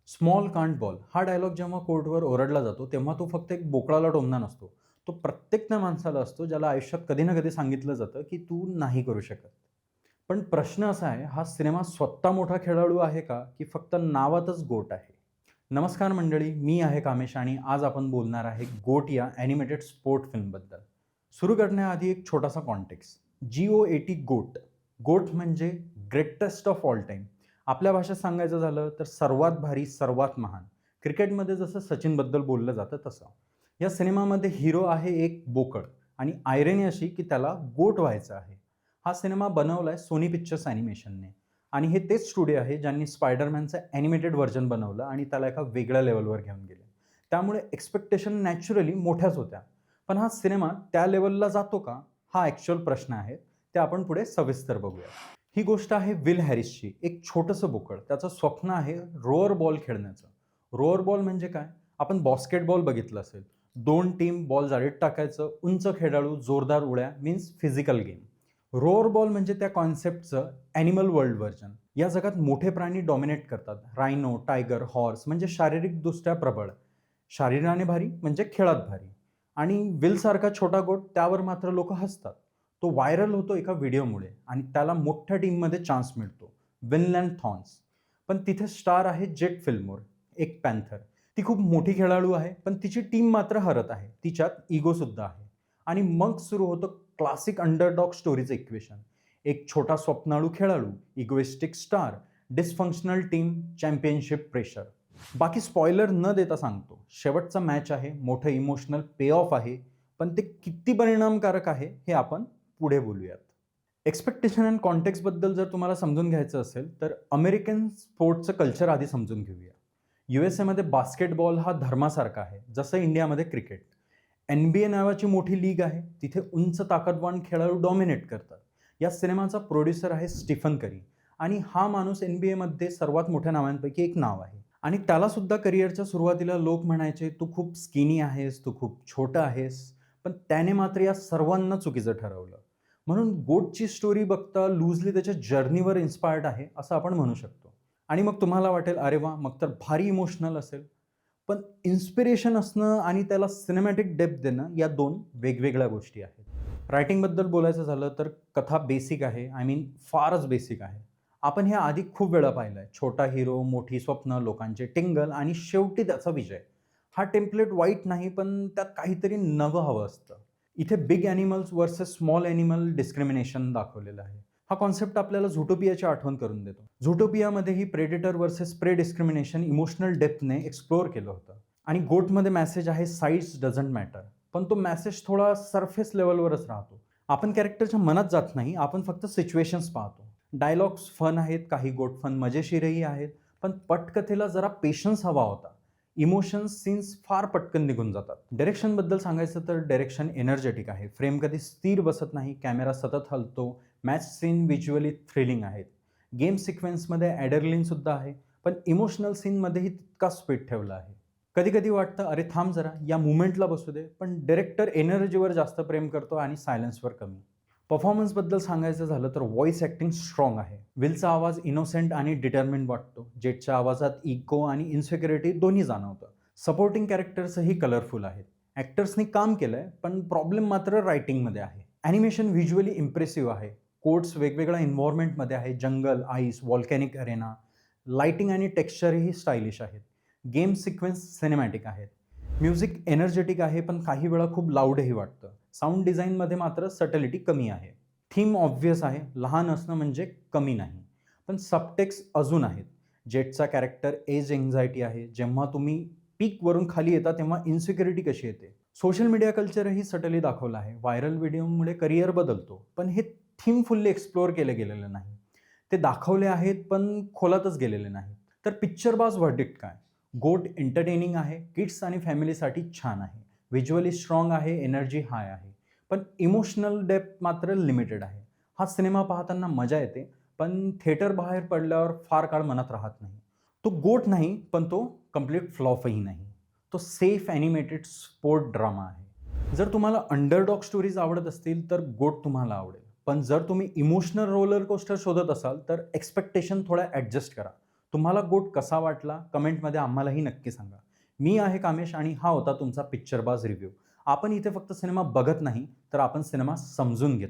Small can't ball हा dialogue जेव्हा कोर्टवर ओरडला जातो तेव्हा तो फक्त एक बोकळाला टोमणा नसतो. तो प्रत्येक त्या माणसाला असतो ज्याला आयुष्यात कधी ना कधी सांगितलं जातं की तू नाही करू शकत. पण प्रश्न असा आहे, हा सिनेमा स्वतः मोठा खेळाडू आहे का की फक्त नावातच गोट आहे? नमस्कार मंडळी, मी आहे कामेश आणि आज आपण बोलणार आहे गोट या ॲनिमेटेड स्पोर्ट फिल्मबद्दल. सुरू करण्याआधी एक छोटासा कॉन्टेक्स्ट. GOAT गोट. गोट म्हणजे ग्रेटेस्ट ऑफ ऑल टाईम. आपल्या भाषेत सांगायचं झालं तर सर्वात भारी, सर्वात महान. क्रिकेटमध्ये जसं सचिनबद्दल बोललं जातं तसं. या सिनेमामध्ये हिरो आहे एक बोकड आणि आयरनी अशी की त्याला गोट व्हायचं आहे. हा सिनेमा बनवलाय सोनी पिक्चर्स ॲनिमेशनने आणि हे तेच स्टुडिओ आहे ज्यांनी स्पायडरमॅनचं ॲनिमेटेड व्हर्जन बनवलं आणि त्याला एका वेगळ्या लेव्हलवर घेऊन गेले. त्यामुळे एक्स्पेक्टेशन नॅचरली मोठ्याच होत्या. पण हा सिनेमा त्या लेव्हलला जातो का? हा ॲक्चुअल प्रश्न आहे. ते आपण पुढे सविस्तर बघूया. ही गोष्ट आहे विल हॅरिसची. एक छोटंसं बोकड. त्याचं स्वप्न आहे रोअर बॉल खेळण्याचं. रोअर बॉल म्हणजे काय? आपण बास्केटबॉल बघितलं असेल. 2 टीम बॉल जाळीत टाकायचं, उंच खेळाडू, जोरदार उड्या means physical game. Row or ball म्हणजे त्या कॉन्सेप्टचं ॲनिमल वर्ल्ड व्हर्जन. या जगात मोठे प्राणी डॉमिनेट करतात. रायनो, टायगर, हॉर्स म्हणजे शारीरिकदृष्ट्या प्रबळ. शरीराने भारी म्हणजे खेळात भारी. आणि विलसारखा छोटा गोट त्यावर मात्र लोकं हसतात. तो व्हायरल होतो एका व्हिडिओमुळे आणि त्याला मोठ्या टीममध्ये चान्स मिळतो. विनलँड थॉर्न्स. पण तिथे स्टार आहे जेट फिल्मोर, एक पॅन्थर. ती खूप मोठी खेळाडू आहे, पण तिची टीम मात्र हरत आहे. तिच्यात इगोसुद्धा आहे. आणि मग सुरू होतं क्लासिक अंडरडॉग स्टोरीचं इक्वेशन. एक छोटा स्वप्नाळू खेळाडू, egoistic star, dysfunctional team, championship pressure. बाकी स्पॉइलर न देता सांगतो. शेवटचा मॅच आहे, मोठं इमोशनल पे ऑफ आहे, पण ते किती परिणामकारक आहे हे आपण पुढे बोलूयात. एक्स्पेक्टेशन अँड कॉन्टेक्स्टबद्दल जर तुम्हाला समजून घ्यायचं असेल, तर अमेरिकन स्पोर्ट्सचं कल्चर आधी समजून घेऊया. USA बास्केटबॉल हा धर्मासारखा आहे, जसं इंडियामध्ये क्रिकेट. NBA नावाची मोठी लीग आहे, तिथे उंच ताकदवान खेळाडू डॉमिनेट करतात. या सिनेमाचा प्रोड्युसर आहे स्टीफन करी आणि हा माणूस NBAमध्ये सर्वात मोठ्या नावांपैकी एक नाव आहे. आणि त्यालासुद्धा करिअरच्या सुरुवातीला लोक म्हणायचे, "तू खूप स्किनी आहेस, तू खूप छोटा आहेस." पण त्याने मात्र या सर्वांना चुकीचं ठरवलं. म्हणून गोटची स्टोरी बघता लूजली त्याच्या जर्नीवर इन्स्पायर्ड आहे, असं आपण म्हणू शकतो. आणि मग तुम्हाला वाटेल, "अरे वाह! मग तर भारी इमोशनल असेल." पण इन्स्पिरेशन असणं आणि त्याला सिनेमॅटिक डेप्थ देणं या 2 वेगवेगळ्या गोष्टी आहेत. रायटिंगबद्दल बोलायचं झालं तर कथा बेसिक आहे. आय मीन फारच बेसिक आहे. आपण हे आधी खूप वेळा पाहिलंय. छोटा हिरो, मोठी स्वप्न, लोकांचे टिंगल आणि शेवटी त्याचा विजय. हा टेम्प्लेट वाईट नाही, पण त्यात काहीतरी नवं हवं असतं. इथे big animals versus small animal discrimination दाखवलेलं आहे. हा कॉन्सेप्ट आपल्याला झुटोपियाची आठवण करून देतो. झुटोपियामध्येही predator versus prey discrimination emotional डेप्थने एक्सप्लोअर केलं होतं. आणि गोटमध्ये मेसेज आहे साइड्स डझंट मॅटर. पण तो मेसेज थोडा सरफेस लेव्हलवरच राहतो. आपण कॅरेक्टरच्या मनात जात नाही, आपण फक्त सिच्युएशन्स पाहतो. डायलॉग्स फन आहेत, काही गोट फन मजेशीरही आहेत, पण पटकथेला जरा पेशन्स हवा होता. इमोशन्स, सीन्स फार पटकन निघून जातात. डायरेक्शनबद्दल सांगायचं तर डायरेक्शन एनर्जेटिक आहे. फ्रेम कधी स्थिर बसत नाही, कॅमेरा सतत हलतो, मॅच सीन व्हिज्युअली थ्रिलिंग आहेत. गेम सिक्वेन्समध्ये ॲडर्लिनसुद्धा आहे, पण इमोशनल सीनमध्येही तितकाच स्पीड ठेवला आहे. कधी-कधी वाटतं, "अरे थांब जरा, या मूव्हमेंटला बसू दे." पण डायरेक्टर एनर्जीवर जास्त प्रेम करतो आणि सायलेन्सवर कमी. परफॉर्मन्सबद्दल सांगायचं झालं तर व्हॉईस ॲक्टिंग स्ट्राँग आहे. विलचा आवाज इनोसेंट आणि डिटरमिन्ड वाटतो. जेटच्या आवाजात इको आणि इन्सिक्युरिटी दोन्ही जाणवतं. सपोर्टिंग कॅरेक्टर्सही कलरफुल आहेत. ॲक्टर्सनी काम केलंय, पण प्रॉब्लेम मात्र रायटिंगमध्ये आहे. ॲनिमेशन व्हिज्युअली इम्प्रेसिव्ह आहे. कोट्स वेगवेगळ्या एन्व्हायर्नमेंटमध्ये आहे. जंगल, आईस, व्हॉल्कॅनिक अरेना. लाइटिंग आणि टेक्स्चरही स्टायलिश आहेत. गेम सिक्वेन्स सिनेमॅटिक आहेत. म्युझिक एनर्जेटिक आहे, पण काही वेळा खूप लाऊडही वाटतं. साउंड डिझाइनमध्ये मात्र सटलिटी कमी आहे. थीम ऑब्व्हियस आहे, लहान असणं म्हणजे कमी नाही. पण सबटेक्स्ट अजून आहेत. जेटचा कॅरेक्टर एज एन्झायटी आहे. जेव्हा तुम्ही पीकवरून खाली येता तेव्हा इन्सिक्युरिटी कशी येते. सोशल मीडिया कल्चरही सटली दाखवलं आहे. व्हायरल व्हिडिओमुळे करिअर बदलतो, पण हे थीम फुल्ली एक्सप्लोअर केलं गेलेलं नाही. ते दाखवले आहेत, पण खोलातच गेलेले नाहीत. तर पिक्चर बाज व्हर्डिक्ट काय? गोट एंटरटेनिंग आहे, किड्स आणि फॅमिलीसाठी छान आहे. व्हिज्युअली स्ट्राँग आहे, एनर्जी हाय आहे. पण इमोशनल डेप्थ मात्र लिमिटेड आहे. हा सिनेमा पाहताना मजा येते, पण थिएटर बाहेर पडल्यावर फार काळ मनात राहत नाही. तो गोट नाही, पण तो कंप्लीट फ्लॉपही नाही. तो सेफ ॲनिमेटेड स्पोर्ट ड्रामा आहे. जर तुम्हाला अंडरडॉग स्टोरीज आवडत असतील, तर गोट तुम्हाला आवडेल. पण जर तुम्ही इमोशनल रोलर कोस्टर शोधत असाल, तर एक्स्पेक्टेशन थोड्या ॲडजस्ट करा. तुम्हाला गोट कसा वाटला कमेंटमध्ये आम्हालाही नक्की सांगा. मी आहे कामेश आणि हा होता तुमचा पिक्चरबाज रिव्ह्यू. आपण इथे फक्त सिनेमा बघत नाही, तर आपण सिनेमा समजून घेतो.